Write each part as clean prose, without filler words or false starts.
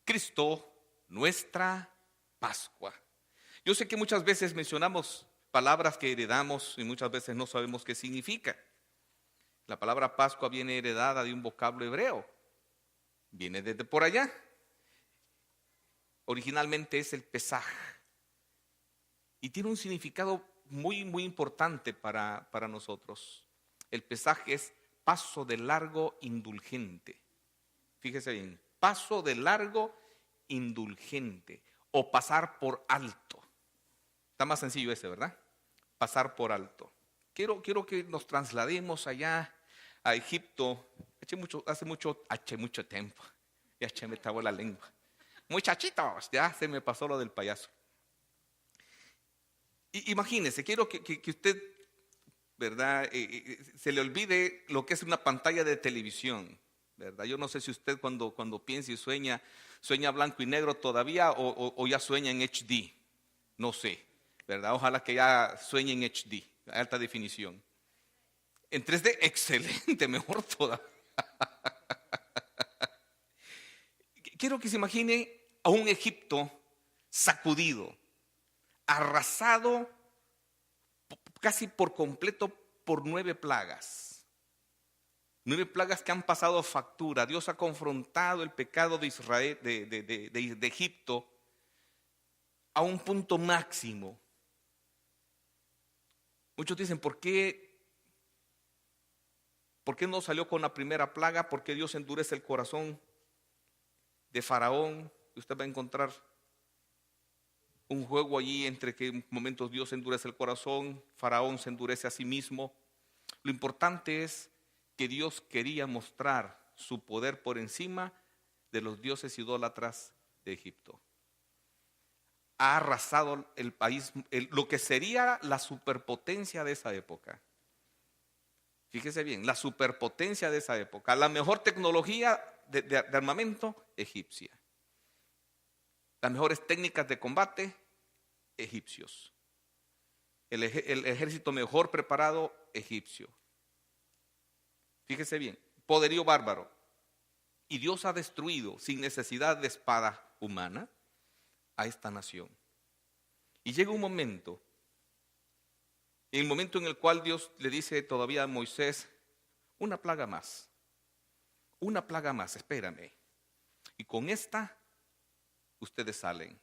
Cristo, nuestra Pascua. Yo sé que muchas veces mencionamos palabras que heredamos y muchas veces no sabemos qué significa. La palabra Pascua viene heredada de un vocablo hebreo. Viene desde por allá. Originalmente es el Pesaj. Y tiene un significado muy, muy importante para nosotros. El Pesaj es paso de largo indulgente. Fíjese bien, paso de largo indulgente o pasar por alto. Está más sencillo ese, ¿verdad? Pasar por alto. Quiero que nos traslademos allá a Egipto. Hace mucho tiempo. Ya se me trabó la lengua. Muchachitos, ya se me pasó lo del payaso. Imagínese, quiero que usted, ¿verdad? Se le olvide lo que es una pantalla de televisión, ¿verdad? Yo no sé si usted cuando piensa y sueña blanco y negro todavía o ya sueña en HD. No sé, ¿verdad? Ojalá que ya sueñe en HD, alta definición. En 3D, excelente, mejor todavía. Quiero que se imagine a un Egipto sacudido, arrasado casi por completo por 9 plagas. 9 plagas que han pasado factura. Dios ha confrontado el pecado de Israel, de Egipto, a un punto máximo. Muchos dicen, ¿por qué no salió con la primera plaga? ¿Por qué Dios endurece el corazón de Faraón? Usted va a encontrar un juego allí entre que en momentos Dios endurece el corazón, Faraón se endurece a sí mismo. Lo importante es que Dios quería mostrar su poder por encima de los dioses idólatras de Egipto. Ha arrasado el país, lo que sería la superpotencia de esa época. Fíjese bien, la superpotencia de esa época, la mejor tecnología de armamento egipcia. Las mejores técnicas de combate, egipcios. El ejército mejor preparado, egipcio. Fíjese bien, poderío bárbaro. Y Dios ha destruido sin necesidad de espada humana a esta nación. Y llega un momento, el momento en el cual Dios le dice todavía a Moisés, una plaga más, espérame. Y con esta ustedes salen.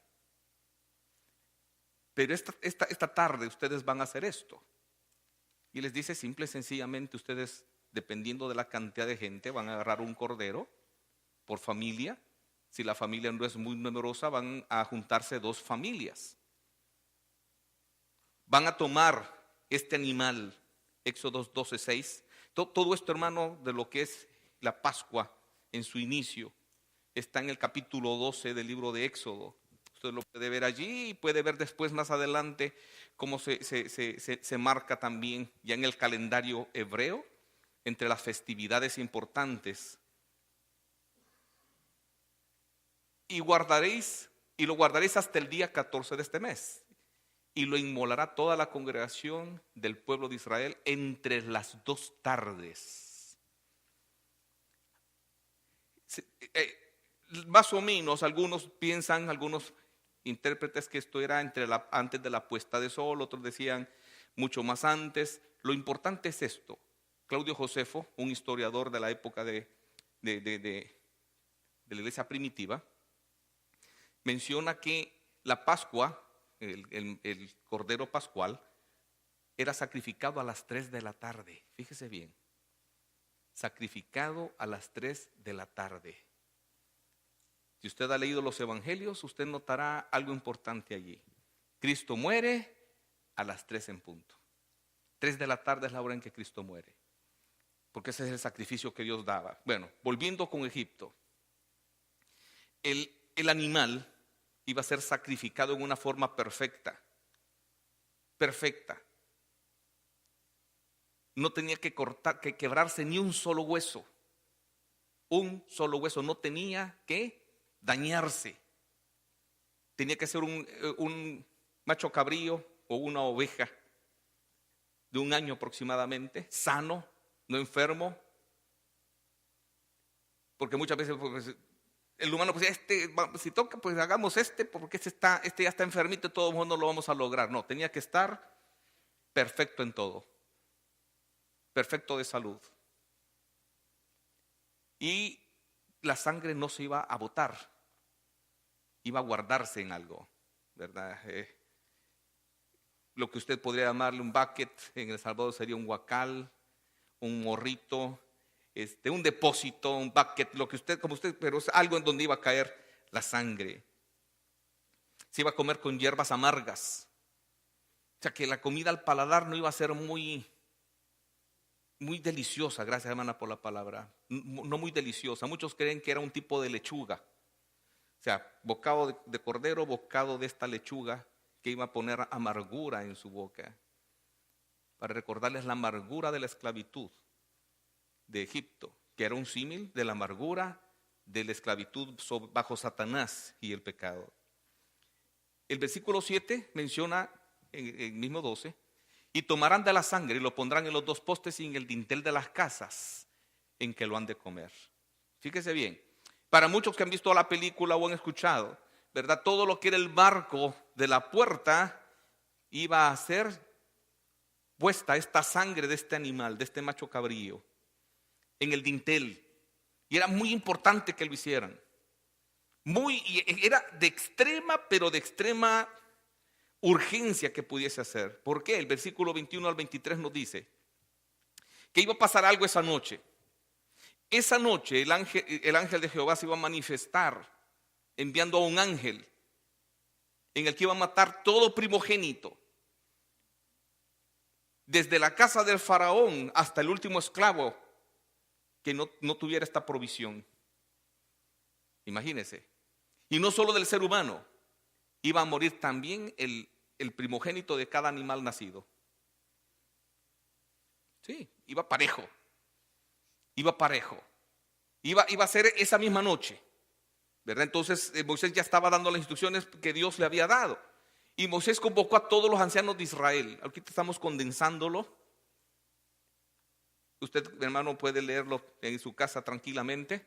Pero esta tarde ustedes van a hacer esto. Y les dice simple y sencillamente, ustedes, dependiendo de la cantidad de gente, van a agarrar un cordero por familia. Si la familia no es muy numerosa, van a juntarse 2 familias. Van a tomar este animal, Éxodo 12:6. Todo esto, hermano, de lo que es la Pascua en su inicio, está en el capítulo 12 del libro de Éxodo. Usted lo puede ver allí y puede ver después más adelante cómo se marca también ya en el calendario hebreo entre las festividades importantes. Y lo guardaréis hasta el día 14 de este mes. Y lo inmolará toda la congregación del pueblo de Israel entre las 2 tardes. Más o menos, algunos piensan, algunos intérpretes, que esto era antes de la puesta de sol, otros decían mucho más antes. Lo importante es esto. Claudio Josefo, un historiador de la época de la iglesia primitiva, menciona que la Pascua, el cordero pascual, era sacrificado a las 3 de la tarde. Fíjese bien, sacrificado a las 3 de la tarde. Si usted ha leído los evangelios, usted notará algo importante allí. Cristo muere a las 3 en punto. 3 de la tarde es la hora en que Cristo muere, porque ese es el sacrificio que Dios daba. Bueno, volviendo con Egipto, el animal iba a ser sacrificado en una forma perfecta. No tenía que quebrarse ni un solo hueso. Un solo hueso, no tenía que dañarse. Tenía que ser un macho cabrío o una oveja de 1 año aproximadamente, sano, no enfermo. Porque muchas veces el humano, pues si toca, pues hagamos porque este ya está enfermito y todo no lo vamos a lograr. No, tenía que estar perfecto en todo, perfecto de salud. Y la sangre no se iba a botar, iba a guardarse en algo, ¿verdad? Lo que usted podría llamarle un bucket, en El Salvador sería un huacal, un morrito, un depósito, un bucket, lo que pero es algo en donde iba a caer la sangre. Se iba a comer con hierbas amargas. O sea que la comida al paladar no iba a ser muy deliciosa, gracias hermana por la palabra, no muy deliciosa. Muchos creen que era un tipo de lechuga. O sea, bocado de cordero, bocado de esta lechuga que iba a poner amargura en su boca. Para recordarles la amargura de la esclavitud de Egipto, que era un símil de la amargura de la esclavitud bajo Satanás y el pecado. El versículo 7 menciona, en el mismo 12, y tomarán de la sangre y lo pondrán en los dos postes y en el dintel de las casas en que lo han de comer. Fíjese bien, para muchos que han visto la película o han escuchado, ¿verdad? Todo lo que era el marco de la puerta iba a ser puesta esta sangre de este animal, de este macho cabrío, en el dintel. Y era muy importante que lo hicieran. Era de extrema, pero de extrema urgencia que pudiese hacer. ¿Por qué? El versículo 21 al 23 nos dice que iba a pasar algo esa noche. Esa noche el ángel de Jehová se iba a manifestar enviando a un ángel en el que iba a matar todo primogénito, desde la casa del faraón hasta el último esclavo que no tuviera esta provisión. Imagínense. Y no solo del ser humano, iba a morir también el primogénito de cada animal nacido. Sí, iba parejo. Iba a ser esa misma noche, ¿verdad? Entonces Moisés ya estaba dando las instrucciones que Dios le había dado. Y Moisés convocó a todos los ancianos de Israel. Aquí estamos condensándolo. Usted, hermano, puede leerlo en su casa tranquilamente.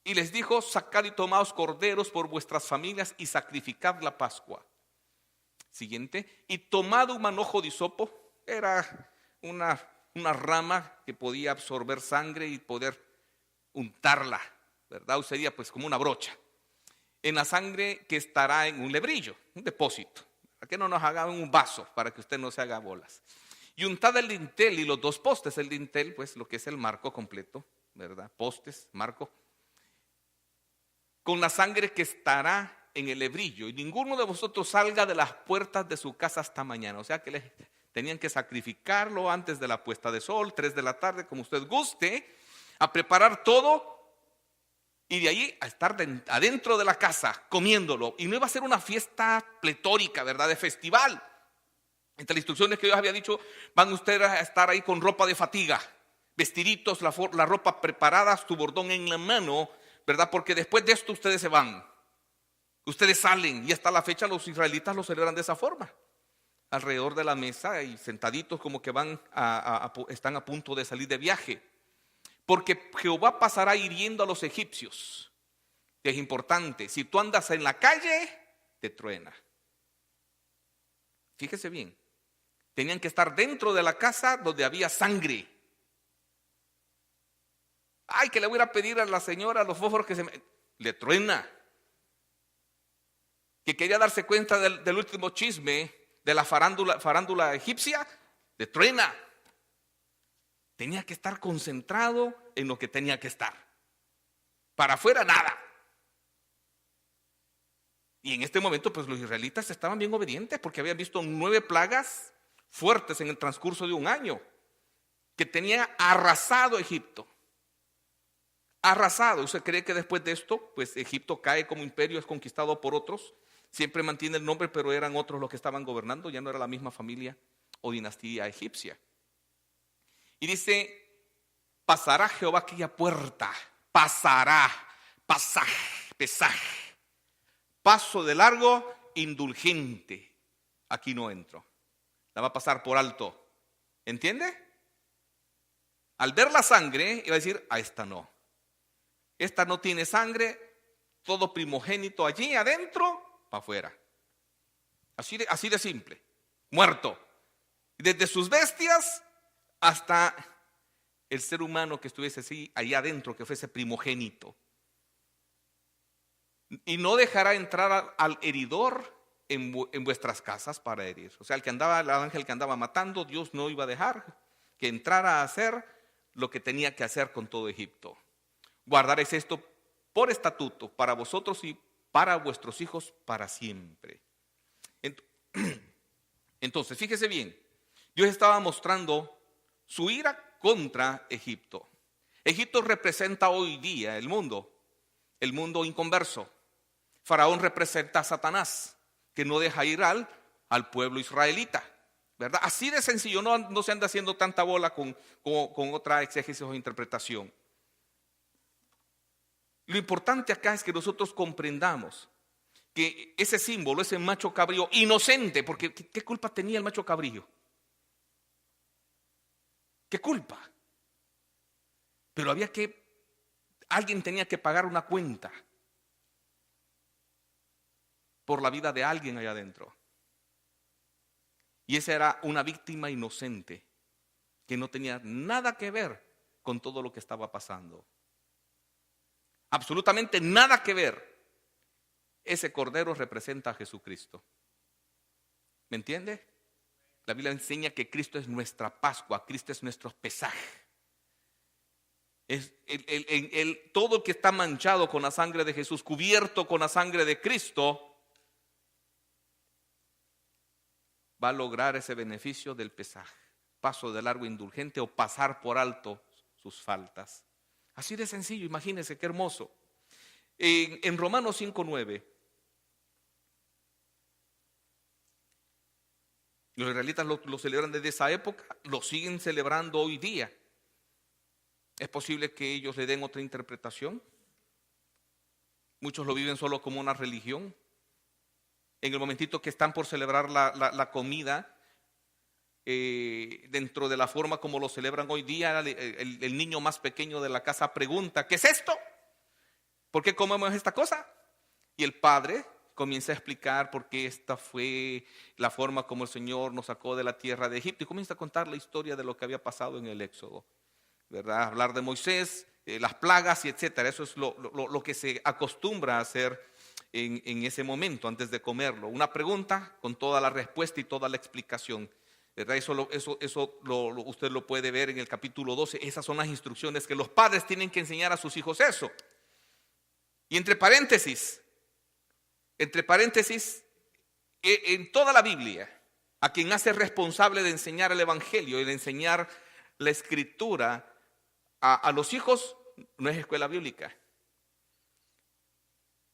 Y les dijo: sacad y tomaos corderos por vuestras familias y sacrificad la Pascua. Siguiente. Y tomad un manojo de hisopo. Era una rama que podía absorber sangre y poder untarla, ¿verdad? O sería pues como una brocha en la sangre que estará en un lebrillo, un depósito, para que no nos haga un vaso, para que usted no se haga bolas. Y untad el dintel y los dos postes. El dintel, pues lo que es el marco completo, ¿verdad? Postes, marco, con la sangre que estará en el lebrillo. Y ninguno de vosotros salga de las puertas de su casa hasta mañana. O sea que tenían que sacrificarlo antes de la puesta de sol, 3 de la tarde, como usted guste, a preparar todo. Y de ahí a estar adentro de la casa comiéndolo. Y no iba a ser una fiesta pletórica, ¿verdad? De festival. Entre las instrucciones que Dios había dicho: van ustedes a estar ahí con ropa de fatiga, vestiditos, la ropa preparada, su bordón en la mano, ¿verdad? Porque después de esto ustedes se van. Ustedes salen, y hasta la fecha los israelitas lo celebran de esa forma. Alrededor de la mesa y sentaditos como que están a punto de salir de viaje. Porque Jehová pasará hiriendo a los egipcios. Es importante, si tú andas en la calle, te truena. Fíjese bien, tenían que estar dentro de la casa donde había sangre. Ay, que le voy a pedir a la señora los fósforos le truena. Que quería darse cuenta del último chisme de la farándula egipcia, le truena. Tenía que estar concentrado en lo que tenía que estar. Para afuera, nada. Y en este momento, pues los israelitas estaban bien obedientes, porque habían visto 9 plagas fuertes en el transcurso de un año, que tenía arrasado Egipto. Arrasado. Usted cree que después de esto, pues Egipto cae como imperio, es conquistado por otros. Siempre mantiene el nombre, pero eran otros los que estaban gobernando, ya no era la misma familia o dinastía egipcia. Y dice: pasará Jehová aquella puerta, pasará, pesaje, paso de largo, indulgente. Aquí no entro, la va a pasar por alto. ¿Entiende? Al ver la sangre, iba a decir: a esta no tiene sangre, todo primogénito allí adentro, para afuera. Así de simple, muerto. Desde sus bestias hasta el ser humano que estuviese así, ahí adentro, que fuese primogénito. Y no dejará entrar al heridor en vuestras casas para herir. O sea, el ángel que andaba matando, Dios no iba a dejar que entrara a hacer lo que tenía que hacer con todo Egipto. Guardaréis esto por estatuto para vosotros y para vuestros hijos para siempre. Entonces, fíjese bien, Dios estaba mostrando su ira contra Egipto. Egipto representa hoy día el mundo inconverso. Faraón representa a Satanás, que no deja ir al pueblo israelita, ¿verdad? Así de sencillo, no se anda haciendo tanta bola con otra exégesis o interpretación. Lo importante acá es que nosotros comprendamos que ese símbolo, ese macho cabrío inocente, porque ¿qué culpa tenía el macho cabrío? ¿Qué culpa? Pero alguien tenía que pagar una cuenta por la vida de alguien allá adentro. Y esa era una víctima inocente que no tenía nada que ver con todo lo que estaba pasando. Absolutamente nada que ver. Ese cordero representa a Jesucristo. ¿Me entiende? La Biblia enseña que Cristo es nuestra Pascua, Cristo es nuestro pesaje. Todo el que está manchado con la sangre de Jesús, cubierto con la sangre de Cristo, va a lograr ese beneficio del pesaje, paso de largo indulgente o pasar por alto sus faltas. Así de sencillo, imagínense qué hermoso. En Romanos 5:9, los israelitas lo celebran desde esa época, lo siguen celebrando hoy día. Es posible que ellos le den otra interpretación. Muchos lo viven solo como una religión. En el momentito que están por celebrar la comida, dentro de la forma como lo celebran hoy día, el niño más pequeño de la casa pregunta: ¿qué es esto? ¿Por qué comemos esta cosa? Y el padre comienza a explicar por qué esta fue la forma como el Señor nos sacó de la tierra de Egipto, y comienza a contar la historia de lo que había pasado en el Éxodo, ¿verdad? Hablar de Moisés, las plagas y etcétera. Eso es lo que se acostumbra a hacer en ese momento antes de comerlo. Una pregunta con toda la respuesta y toda la explicación, ¿verdad? Eso usted lo puede ver en el capítulo 12. Esas son las instrucciones que los padres tienen que enseñar a sus hijos eso. Y entre paréntesis, en toda la Biblia, a quien hace responsable de enseñar el Evangelio y de enseñar la Escritura a los hijos, no es escuela bíblica.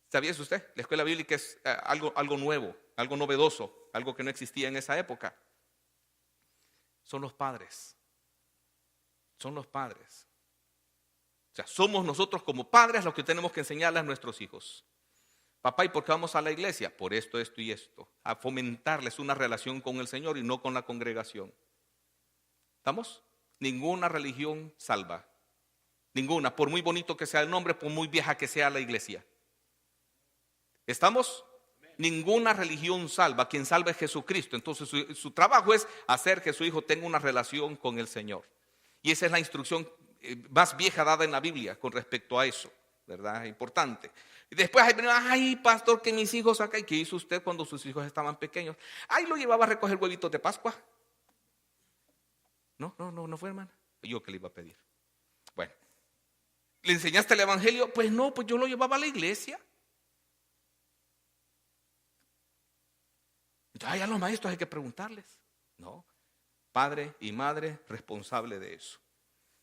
¿Sabía eso usted? La escuela bíblica es algo nuevo, algo novedoso, algo que no existía en esa época. Son los padres. Son los padres. O sea, somos nosotros como padres los que tenemos que enseñarle a nuestros hijos. Papá, ¿y por qué vamos a la iglesia? Por esto, esto y esto. A fomentarles una relación con el Señor y no con la congregación. ¿Estamos? Ninguna religión salva. Ninguna, por muy bonito que sea el nombre, por muy vieja que sea la iglesia. ¿Estamos? Ninguna religión salva. Quien salva es Jesucristo. Entonces su trabajo es hacer que su hijo tenga una relación con el Señor. Y esa es la instrucción más vieja dada en la Biblia con respecto a eso, ¿verdad? Importante. Y después, ay, pastor, que mis hijos acá. ¿Y qué hizo usted cuando sus hijos estaban pequeños? Ay, lo llevaba a recoger huevitos de Pascua. No fue, hermana. Yo que le iba a pedir. Bueno, ¿le enseñaste el Evangelio? Pues no, pues yo lo llevaba a la iglesia. Entonces, a los maestros hay que preguntarles. No, padre y madre responsable de eso,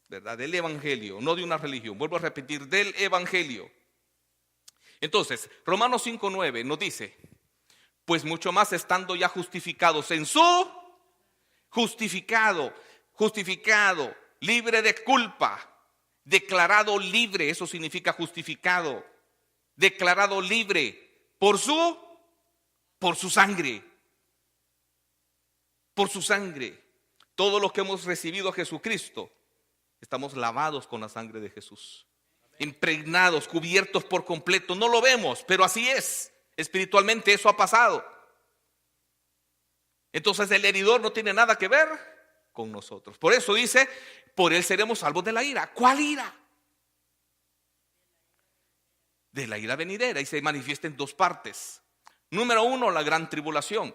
¿verdad? Del Evangelio, no de una religión. Vuelvo a repetir, del Evangelio. Entonces, Romanos 5:9 nos dice: pues mucho más estando ya justificados en su justificado, libre de culpa, declarado libre, eso significa justificado, declarado libre por su sangre. Por su sangre. Todos los que hemos recibido a Jesucristo estamos lavados con la sangre de Jesús. impregnados, cubiertos por completo. No lo vemos, pero así es. Espiritualmente eso ha pasado. Entonces el heridor no tiene nada que ver con nosotros. Por eso dice, por él seremos salvos de la ira. ¿Cuál ira? De la ira venidera, y se manifiesta en dos partes. Número uno, la gran tribulación.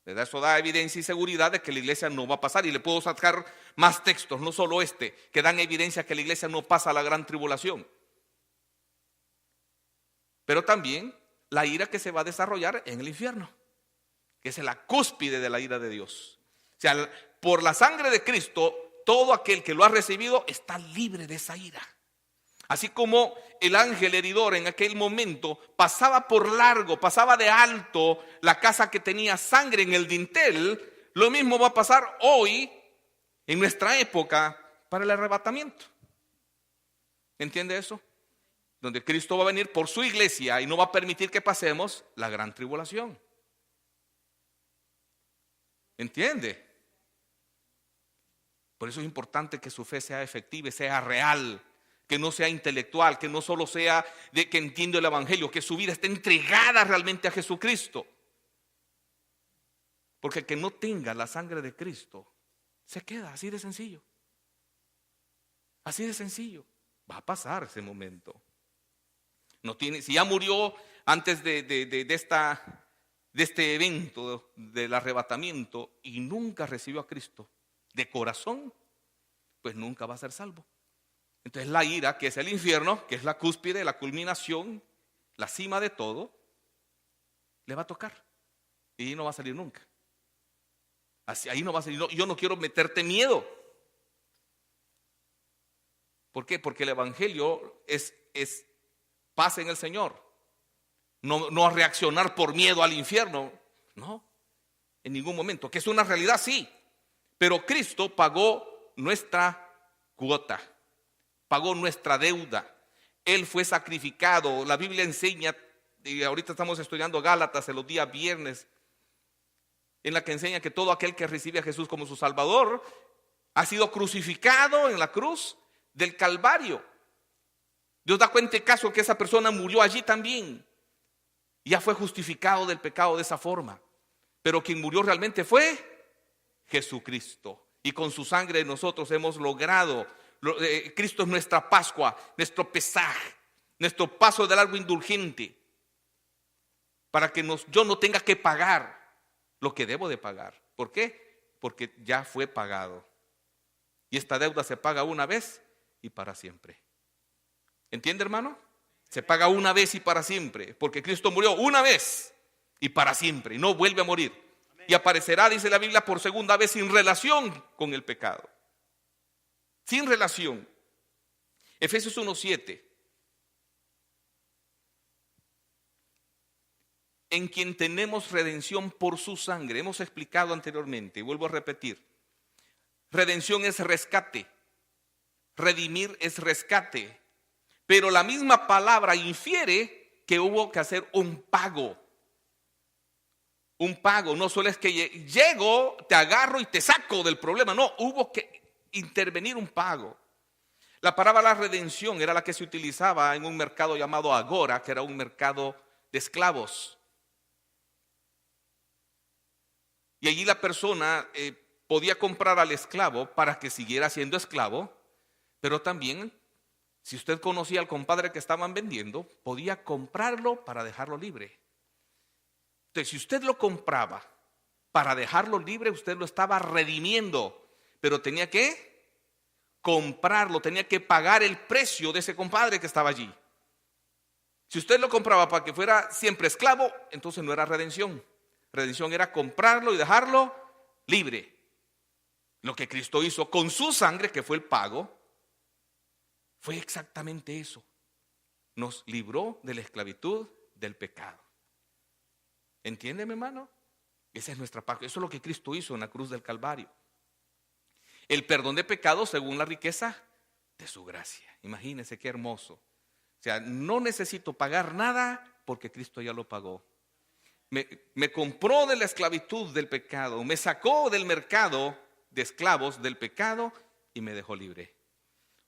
¿Verdad? Eso da evidencia y seguridad de que la iglesia no va a pasar. Y le puedo sacar más textos, no solo este, que dan evidencia que la iglesia no pasa la gran tribulación. Pero también la ira que se va a desarrollar en el infierno, que es la cúspide de la ira de Dios. O sea, por la sangre de Cristo, todo aquel que lo ha recibido está libre de esa ira. Así como el ángel heridor en aquel momento pasaba por largo, pasaba de alto la casa que tenía sangre en el dintel, lo mismo va a pasar hoy en nuestra época para el arrebatamiento. ¿Entiende eso? Donde Cristo va a venir por su iglesia y no va a permitir que pasemos la gran tribulación. ¿Entiende? Por eso es importante que su fe sea efectiva, sea real, que no sea intelectual, que no solo sea de que entiende el evangelio, que su vida esté entregada realmente a Jesucristo. Porque el que no tenga la sangre de Cristo se queda así de sencillo. Así de sencillo. Va a pasar ese momento. No tiene, si ya murió antes de este evento del arrebatamiento y nunca recibió a Cristo de corazón, pues nunca va a ser salvo. Entonces la ira, que es el infierno, que es la cúspide, la culminación, la cima de todo, le va a tocar y ahí no va a salir nunca. Así, ahí no va a salir. Yo no quiero meterte miedo. ¿Por qué? Porque el evangelio es paz en el Señor. No a reaccionar por miedo al infierno. No, en ningún momento. Que es una realidad, sí. Pero Cristo pagó nuestra cuota. Pagó nuestra deuda. Él fue sacrificado. La Biblia enseña, y ahorita estamos estudiando Gálatas en los días viernes, en la que enseña que todo aquel que recibe a Jesús como su Salvador ha sido crucificado en la cruz del Calvario. Dios da cuenta y caso que esa persona murió allí también. Ya fue justificado del pecado de esa forma. Pero quien murió realmente fue Jesucristo. Y con su sangre nosotros hemos logrado. Cristo es nuestra Pascua, nuestro Pesaj, nuestro paso de largo indulgente. Para que yo no tenga que pagar lo que debo de pagar. ¿Por qué? Porque ya fue pagado. Y esta deuda se paga una vez y para siempre. ¿Entiende, hermano? Se paga una vez y para siempre. Porque Cristo murió una vez y para siempre. Y no vuelve a morir. Y aparecerá, dice la Biblia, por segunda vez sin relación con el pecado. Sin relación. Efesios 1:7. En quien tenemos redención por su sangre. Hemos explicado anteriormente, y vuelvo a repetir. Redención es rescate. Redimir es rescate. Pero la misma palabra infiere que hubo que hacer un pago. Un pago. No solo es que llego, te agarro y te saco del problema. No, hubo que intervenir un pago. La palabra redención era la que se utilizaba en un mercado llamado Agora, que era un mercado de esclavos. Y allí la persona podía comprar al esclavo para que siguiera siendo esclavo, pero también, si usted conocía al compadre que estaban vendiendo, podía comprarlo para dejarlo libre. Entonces, si usted lo compraba para dejarlo libre, usted lo estaba redimiendo, pero tenía que comprarlo, tenía que pagar el precio de ese compadre que estaba allí. Si usted lo compraba para que fuera siempre esclavo, entonces no era redención. Redención era comprarlo y dejarlo libre. Lo que Cristo hizo con su sangre, que fue el pago, fue exactamente eso. Nos libró de la esclavitud del pecado. ¿Entiende, mi hermano? Esa es nuestra paga. Eso es lo que Cristo hizo en la cruz del Calvario. El perdón de pecados según la riqueza de su gracia. Imagínense qué hermoso. O sea, no necesito pagar nada porque Cristo ya lo pagó. Me compró de la esclavitud del pecado. Me sacó del mercado de esclavos del pecado y me dejó libre.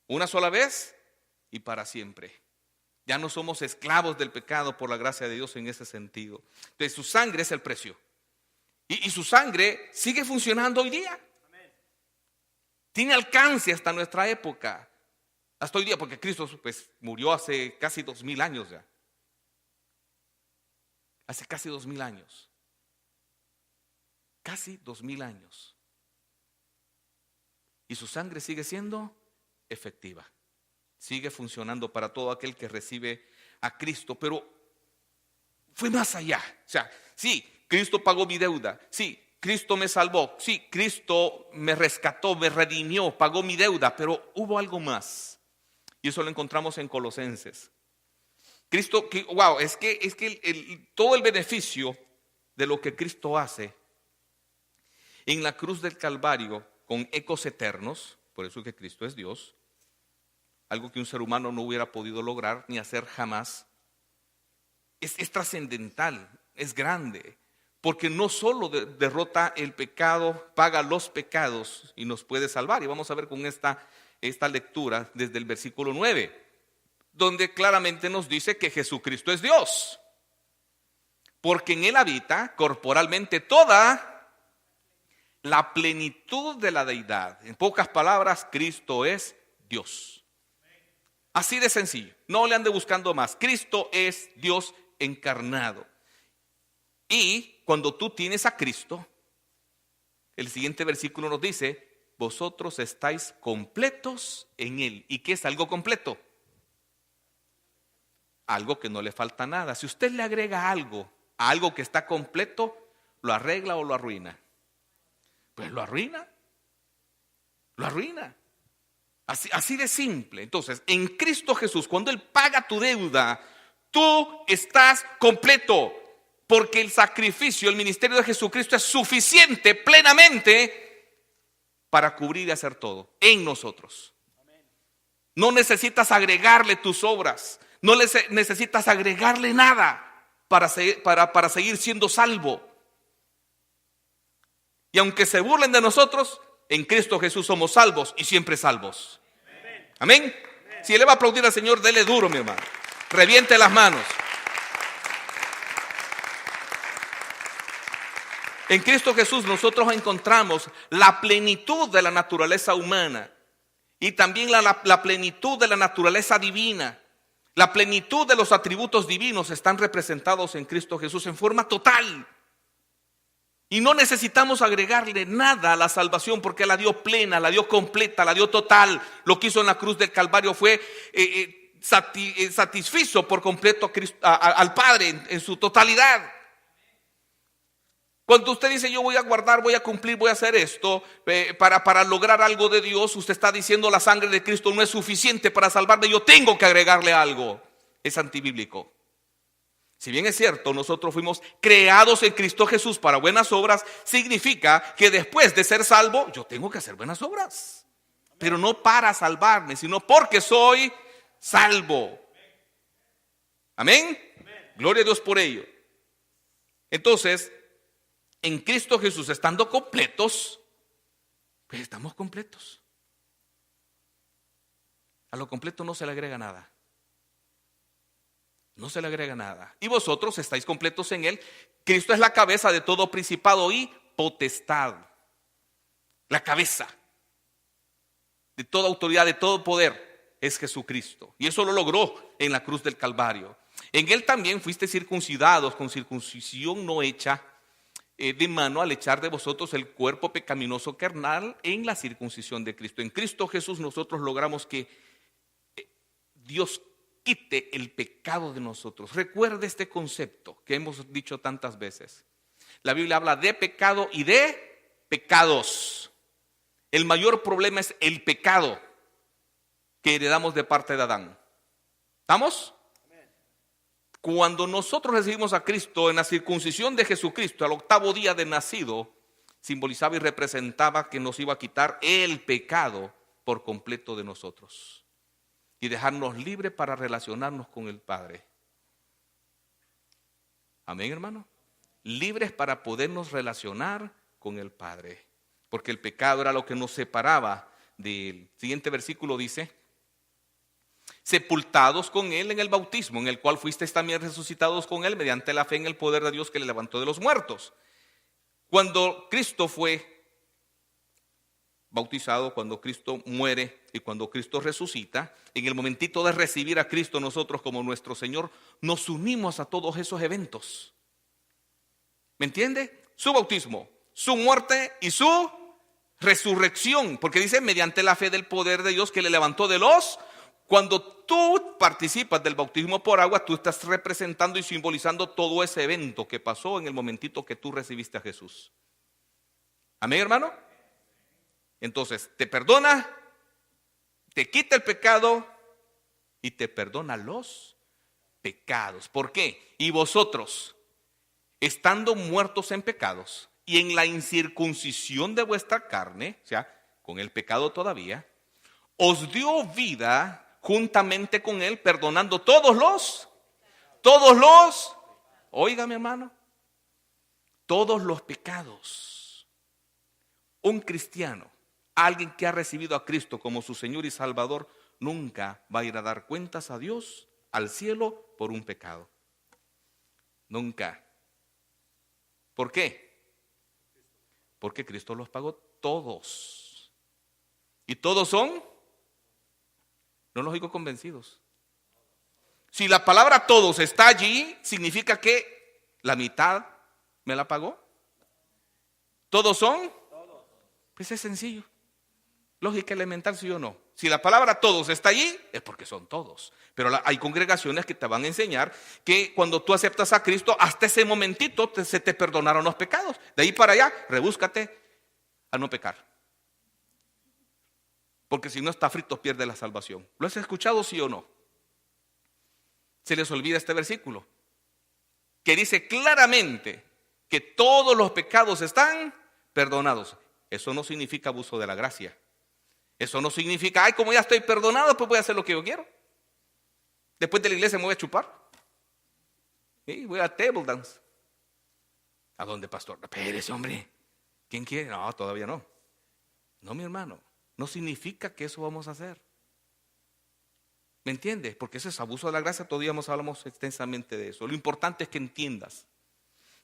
Una sola vez y para siempre. Ya no somos esclavos del pecado por la gracia de Dios en ese sentido. Entonces su sangre es el precio. Y su sangre sigue funcionando hoy día. Tiene alcance hasta nuestra época. Hasta hoy día, porque Cristo pues murió hace casi 2000 años ya. Hace casi 2000 años. Casi 2000 años. Y su sangre sigue siendo efectiva. Sigue funcionando para todo aquel que recibe a Cristo. Pero fue más allá. O sea, sí, Cristo pagó mi deuda. Sí, Cristo me salvó. Sí, Cristo me rescató, me redimió, pagó mi deuda. Pero hubo algo más. Y eso lo encontramos en Colosenses. Cristo, wow, es que todo el beneficio de lo que Cristo hace en la cruz del Calvario con ecos eternos, por eso que Cristo es Dios, algo que un ser humano no hubiera podido lograr ni hacer jamás, es trascendental, es grande, porque no solo derrota el pecado, paga los pecados y nos puede salvar. Y vamos a ver con esta lectura desde el versículo 9, donde claramente nos dice que Jesucristo es Dios, porque en Él habita corporalmente toda la plenitud de la deidad. En pocas palabras, Cristo es Dios. Así de sencillo, no le ande buscando más. Cristo es Dios encarnado. Y cuando tú tienes a Cristo, el siguiente versículo nos dice: vosotros estáis completos en Él. ¿Y qué es algo completo? Algo que no le falta nada. Si usted le agrega algo a algo que está completo, ¿lo arregla o lo arruina? Pues lo arruina. Lo arruina. Así de simple. Entonces, en Cristo Jesús, cuando Él paga tu deuda, tú estás completo. Porque el sacrificio, el ministerio de Jesucristo es suficiente plenamente para cubrir y hacer todo en nosotros. No necesitas agregarle tus obras. No necesitas agregarle nada para seguir siendo salvo. Y aunque se burlen de nosotros, en Cristo Jesús somos salvos y siempre salvos. Amén. Si le va a aplaudir al Señor, dele duro, mi hermano. Reviente las manos. En Cristo Jesús nosotros encontramos la plenitud de la naturaleza humana y también la plenitud de la naturaleza divina. La plenitud de los atributos divinos están representados en Cristo Jesús en forma total. Y no necesitamos agregarle nada a la salvación porque la dio plena, la dio completa, la dio total. Lo que hizo en la cruz del Calvario fue satisfizo por completo al Padre en su totalidad. Cuando usted dice yo voy a guardar, voy a cumplir, voy a hacer esto para lograr algo de Dios, usted está diciendo la sangre de Cristo no es suficiente para salvarme, yo tengo que agregarle algo. Es antibíblico. Si bien es cierto, nosotros fuimos creados en Cristo Jesús para buenas obras, significa que después de ser salvo, yo tengo que hacer buenas obras. Pero no para salvarme, sino porque soy salvo. Amén. Gloria a Dios por ello. Entonces, en Cristo Jesús, estando completos, pues estamos completos. A lo completo no se le agrega nada. No se le agrega nada. Y vosotros estáis completos en Él. Cristo es la cabeza de todo principado y potestad. La cabeza de toda autoridad, de todo poder es Jesucristo. Y eso lo logró en la cruz del Calvario. En Él también fuiste circuncidados con circuncisión no hecha de mano al echar de vosotros el cuerpo pecaminoso carnal en la circuncisión de Cristo. En Cristo Jesús nosotros logramos que Dios quite el pecado de nosotros. Recuerde este concepto que hemos dicho tantas veces. La Biblia habla de pecado y de pecados. El mayor problema es el pecado que heredamos de parte de Adán. ¿Estamos? Cuando nosotros recibimos a Cristo en la circuncisión de Jesucristo, al 8º día de nacido, simbolizaba y representaba que nos iba a quitar el pecado por completo de nosotros y dejarnos libres para relacionarnos con el Padre. Amén, hermano. Libres para podernos relacionar con el Padre, porque el pecado era lo que nos separaba de Él. Siguiente versículo dice: sepultados con Él en el bautismo, en el cual fuisteis también resucitados con Él mediante la fe en el poder de Dios que le levantó de los muertos. Cuando Cristo fue bautizado, cuando Cristo muere y cuando Cristo resucita, en el momentito de recibir a Cristo nosotros como nuestro Señor, nos unimos a todos esos eventos. ¿Me entiende? Su bautismo, su muerte y su resurrección, porque dice mediante la fe del poder de Dios que le levantó de los. Cuando tú participas del bautismo por agua, tú estás representando y simbolizando todo ese evento que pasó en el momentito que tú recibiste a Jesús. Amén, hermano. Entonces, te perdona, te quita el pecado y te perdona los pecados. ¿Por qué? Y vosotros, estando muertos en pecados y en la incircuncisión de vuestra carne, o sea, con el pecado todavía, os dio vida juntamente con Él, perdonando todos los, oiga mi hermano, todos los pecados. Un cristiano, alguien que ha recibido a Cristo como su Señor y Salvador, nunca va a ir a dar cuentas a Dios, al cielo, por un pecado. Nunca. ¿Por qué? Porque Cristo los pagó todos. ¿Y todos son? No los oigo convencidos. Si la palabra todos está allí, significa que la mitad me la pagó. ¿Todos son? Pues es sencillo. Lógica elemental, sí o no. Si la palabra todos está allí, es porque son todos. Pero hay congregaciones que te van a enseñar que cuando tú aceptas a Cristo, hasta ese momentito se te perdonaron los pecados. De ahí para allá, rebúscate a no pecar. Porque si no está frito, pierde la salvación. ¿Lo has escuchado, sí o no? Se les olvida este versículo, que dice claramente que todos los pecados están perdonados. Eso no significa abuso de la gracia. Eso no significa, ay, como ya estoy perdonado, pues voy a hacer lo que yo quiero. Después de la iglesia me voy a chupar. ¿Sí? Voy a table dance. ¿A dónde, pastor? Espérese, hombre. ¿Quién quiere? No, todavía no. No, mi hermano. No significa que eso vamos a hacer. ¿Me entiendes? Porque ese es abuso de la gracia. Todavía hablamos extensamente de eso. Lo importante es que entiendas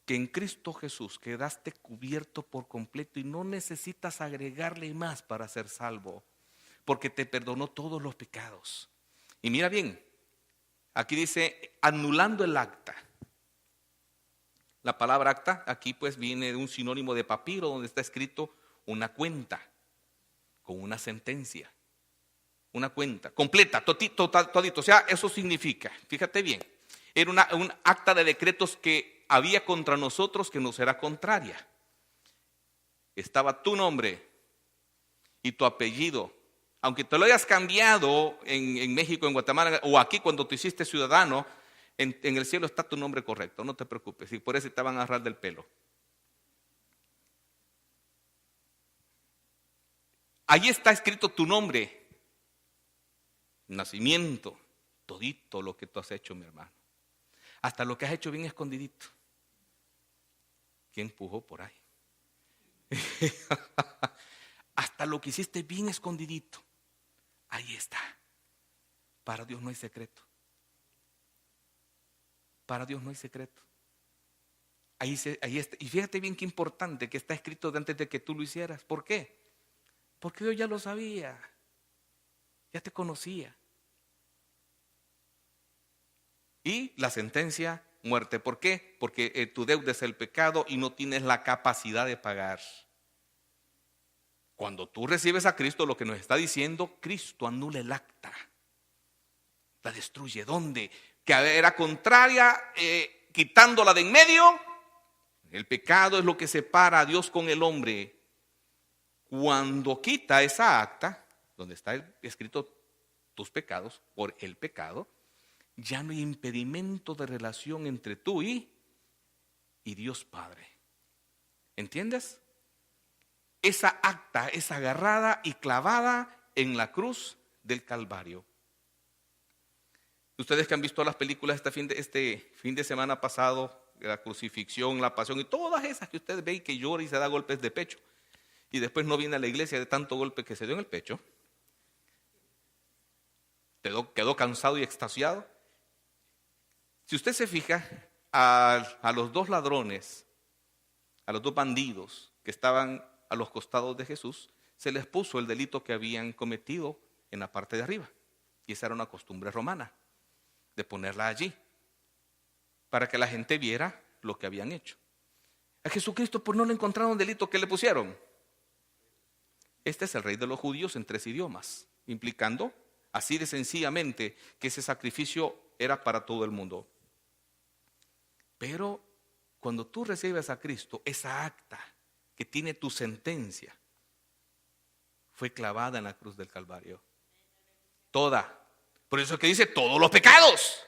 que en Cristo Jesús quedaste cubierto por completo y no necesitas agregarle más para ser salvo, porque te perdonó todos los pecados. Y mira bien, aquí dice anulando el acta. La palabra acta aquí pues viene de un sinónimo de papiro, donde está escrito una cuenta con una sentencia. Una cuenta completa, todito. O sea, eso significa, fíjate bien, era un acta de decretos que había contra nosotros que nos era contraria. Estaba tu nombre y tu apellido. Aunque te lo hayas cambiado en México, en Guatemala o aquí cuando te hiciste ciudadano, en el cielo está tu nombre correcto, no te preocupes. Y por eso te van a agarrar del pelo. Ahí está escrito tu nombre, nacimiento, todito lo que tú has hecho, mi hermano. Hasta lo que has hecho bien escondidito. ¿Quién empujó por ahí? Hasta lo que hiciste bien escondidito. Ahí está. Para Dios no hay secreto. Para Dios no hay secreto. Ahí está. Y fíjate bien qué importante que está escrito antes de que tú lo hicieras. ¿Por qué? Porque Dios ya lo sabía. Ya te conocía. Y la sentencia, muerte. ¿Por qué? Porque tu deuda es el pecado y no tienes la capacidad de pagar. Cuando tú recibes a Cristo, lo que nos está diciendo, Cristo anula el acta. La destruye. ¿Dónde? Que era contraria, quitándola de en medio. El pecado es lo que separa a Dios con el hombre. Cuando quita esa acta, donde está escrito tus pecados, por el pecado, ya no hay impedimento de relación entre tú y Dios Padre. ¿Entiendes? Esa acta es agarrada y clavada en la cruz del Calvario. Ustedes que han visto las películas este fin de semana pasado, la crucifixión, la pasión y todas esas que ustedes ven que llora y se da golpes de pecho y después no viene a la iglesia de tanto golpe que se dio en el pecho. Quedó cansado y extasiado. Si usted se fija, a los dos ladrones, a los dos bandidos que estaban a los costados de Jesús, se les puso el delito que habían cometido en la parte de arriba. Y esa era una costumbre romana, de ponerla allí, para que la gente viera lo que habían hecho. A Jesucristo pues no le encontraron delito. ¿Qué le pusieron? Este es el rey de los judíos en 3 idiomas, implicando así de sencillamente que ese sacrificio era para todo el mundo. Pero cuando tú recibes a Cristo, esa acta que tiene tu sentencia fue clavada en la cruz del Calvario. Toda. Por eso es que dice todos los pecados.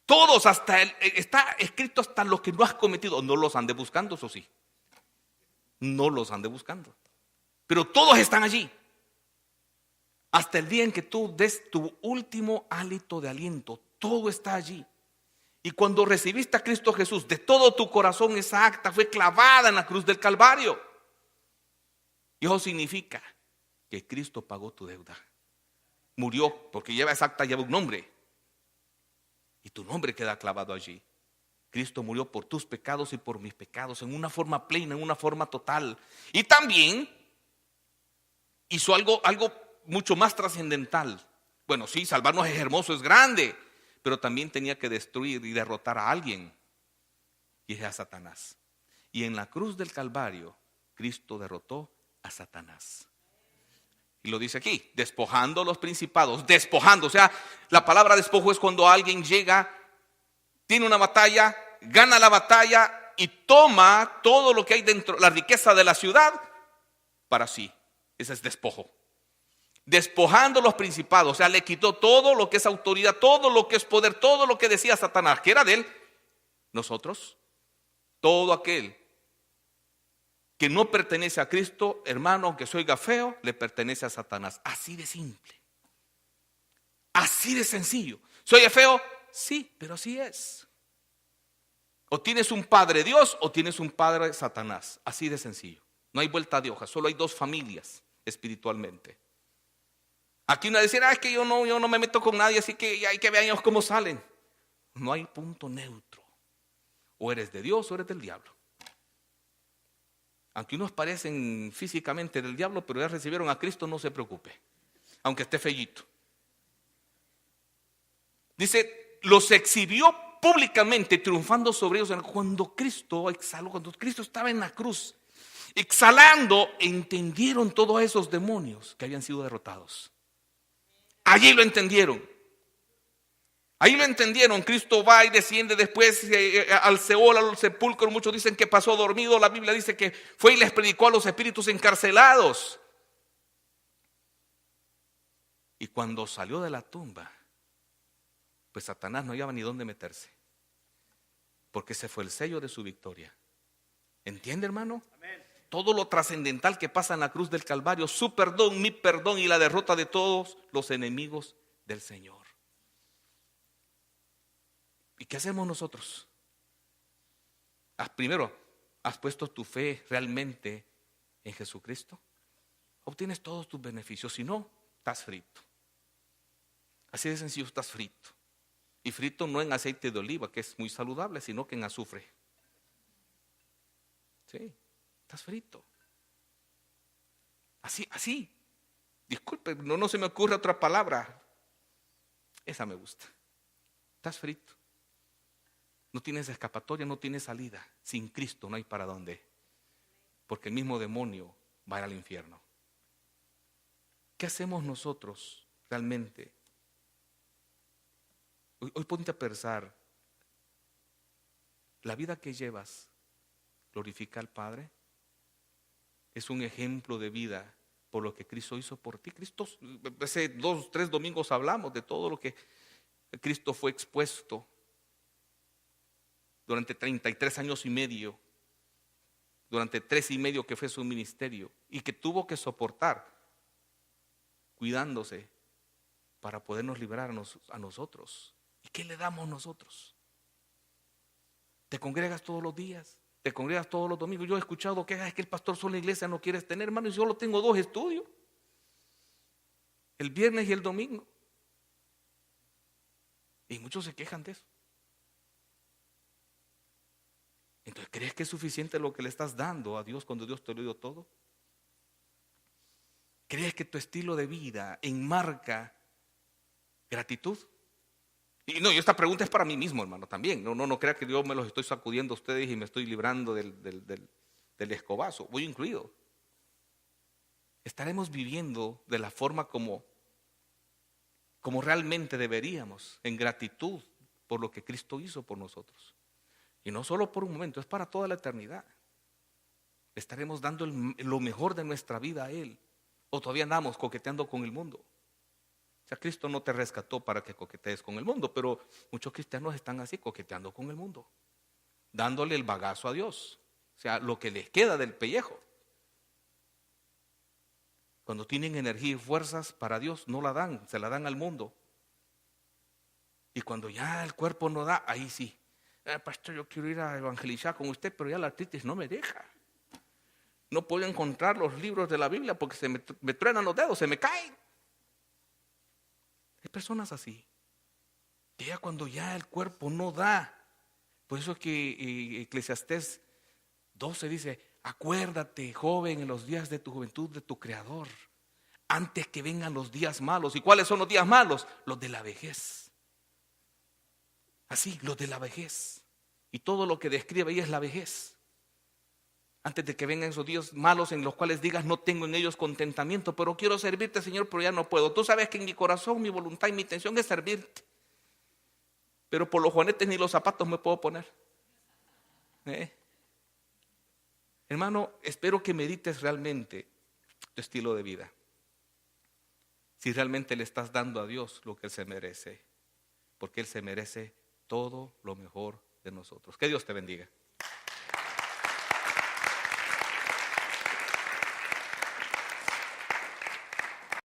Todos, está escrito hasta los que no has cometido. No los ande buscando, eso sí. No los ande buscando. Pero todos están allí. Hasta el día en que tú des tu último hálito de aliento, todo está allí. Y cuando recibiste a Cristo Jesús, de todo tu corazón, esa acta fue clavada en la cruz del Calvario. Y eso significa que Cristo pagó tu deuda. Murió, porque esa acta lleva un nombre. Y tu nombre queda clavado allí. Cristo murió por tus pecados y por mis pecados, en una forma plena, en una forma total. Y también hizo algo mucho más trascendental. Bueno, sí, salvarnos es hermoso, es grande, pero también tenía que destruir y derrotar a alguien, y es a Satanás. Y en la cruz del Calvario, Cristo derrotó a Satanás. Y lo dice aquí, despojando los principados, despojando. O sea, la palabra despojo es cuando alguien llega, tiene una batalla, gana la batalla y toma todo lo que hay dentro, la riqueza de la ciudad, para sí. Ese es despojo. Despojando los principados, o sea, le quitó todo lo que es autoridad, todo lo que es poder, todo lo que decía Satanás, que era de él. Nosotros, todo aquel que no pertenece a Cristo, hermano, aunque se oiga feo, le pertenece a Satanás. Así de simple. Así de sencillo. ¿Se oye feo? Sí, pero así es. O tienes un padre Dios o tienes un padre Satanás. Así de sencillo. No hay vuelta de hoja, solo hay dos familias espiritualmente. Aquí uno decir, es que yo no me meto con nadie, así que hay que ver ellos cómo salen. No hay punto neutro. O eres de Dios o eres del diablo. Aunque unos parecen físicamente del diablo, pero ya recibieron a Cristo, no se preocupe. Aunque esté fellito. Dice, los exhibió públicamente, triunfando sobre ellos. Cuando Cristo exhaló, cuando Cristo estaba en la cruz, exhalando, entendieron todos esos demonios que habían sido derrotados. Allí lo entendieron. Ahí lo entendieron. Cristo va y desciende después al Seol, al sepulcro. Muchos dicen que pasó dormido. La Biblia dice que fue y les predicó a los espíritus encarcelados. Y cuando salió de la tumba, pues Satanás no hallaba ni dónde meterse, porque ese fue el sello de su victoria. ¿Entiende, hermano? Amén. Todo lo trascendental que pasa en la cruz del Calvario, su perdón, mi perdón y la derrota de todos los enemigos del Señor. ¿Y qué hacemos nosotros? Primero, ¿has puesto tu fe realmente en Jesucristo? Obtienes todos tus beneficios. Si no, estás frito. Así de sencillo, estás frito. Y frito no en aceite de oliva, que es muy saludable, sino que en azufre. Sí, estás frito. Así. Disculpe, no se me ocurre otra palabra. Esa me gusta. Estás frito. No tienes escapatoria, no tienes salida. Sin Cristo no hay para dónde. Porque el mismo demonio va a ir al infierno. ¿Qué hacemos nosotros realmente? Hoy ponte a pensar. ¿La vida que llevas glorifica al Padre? Es un ejemplo de vida por lo que Cristo hizo por ti. Cristo, hace 2, 3 domingos hablamos de todo lo que Cristo fue expuesto durante 33 años y medio, durante 3 y medio que fue su ministerio, y que tuvo que soportar cuidándose para podernos liberar a nosotros. ¿Y qué le damos nosotros? ¿Te congregas todos los días? ¿Te congregas todos los domingos? Yo he escuchado que es que el pastor solo en la iglesia no quieres tener, hermano, y yo solo tengo 2 estudios. el viernes y el domingo. Y muchos se quejan de eso. Entonces, ¿crees que es suficiente lo que le estás dando a Dios cuando Dios te lo dio todo? ¿Crees que tu estilo de vida enmarca gratitud? Y no, y esta pregunta es para mí mismo, hermano, también. No crea que yo me los estoy sacudiendo a ustedes y me estoy librando del escobazo. Voy incluido. Estaremos viviendo de la forma como realmente deberíamos, en gratitud por lo que Cristo hizo por nosotros. Y no solo por un momento, es para toda la eternidad. Estaremos dando lo mejor de nuestra vida a Él. O todavía andamos coqueteando con el mundo. O sea, Cristo no te rescató para que coquetees con el mundo, pero muchos cristianos están así coqueteando con el mundo, dándole el bagazo a Dios. O sea, lo que les queda del pellejo. Cuando tienen energía y fuerzas para Dios, no la dan, se la dan al mundo. Y cuando ya el cuerpo no da, ahí sí. Pastor, yo quiero ir a evangelizar con usted, pero ya la artritis no me deja. No puedo encontrar los libros de la Biblia porque se me truenan los dedos, se me caen. Hay personas así, que ya cuando ya el cuerpo no da. Por eso es que Eclesiastés 12 dice: acuérdate, joven, en los días de tu juventud de tu Creador, antes que vengan los días malos. ¿Y cuáles son los días malos? Los de la vejez. Así, los de la vejez. Y todo lo que describe ahí es la vejez. Antes de que vengan esos días malos en los cuales digas: no tengo en ellos contentamiento, pero quiero servirte, Señor, pero ya no puedo. Tú sabes que en mi corazón, mi voluntad y mi intención es servirte, pero por los juanetes ni los zapatos me puedo poner. Hermano, espero que medites realmente tu estilo de vida. Si realmente le estás dando a Dios lo que Él se merece, porque Él se merece todo lo mejor de nosotros. Que Dios te bendiga.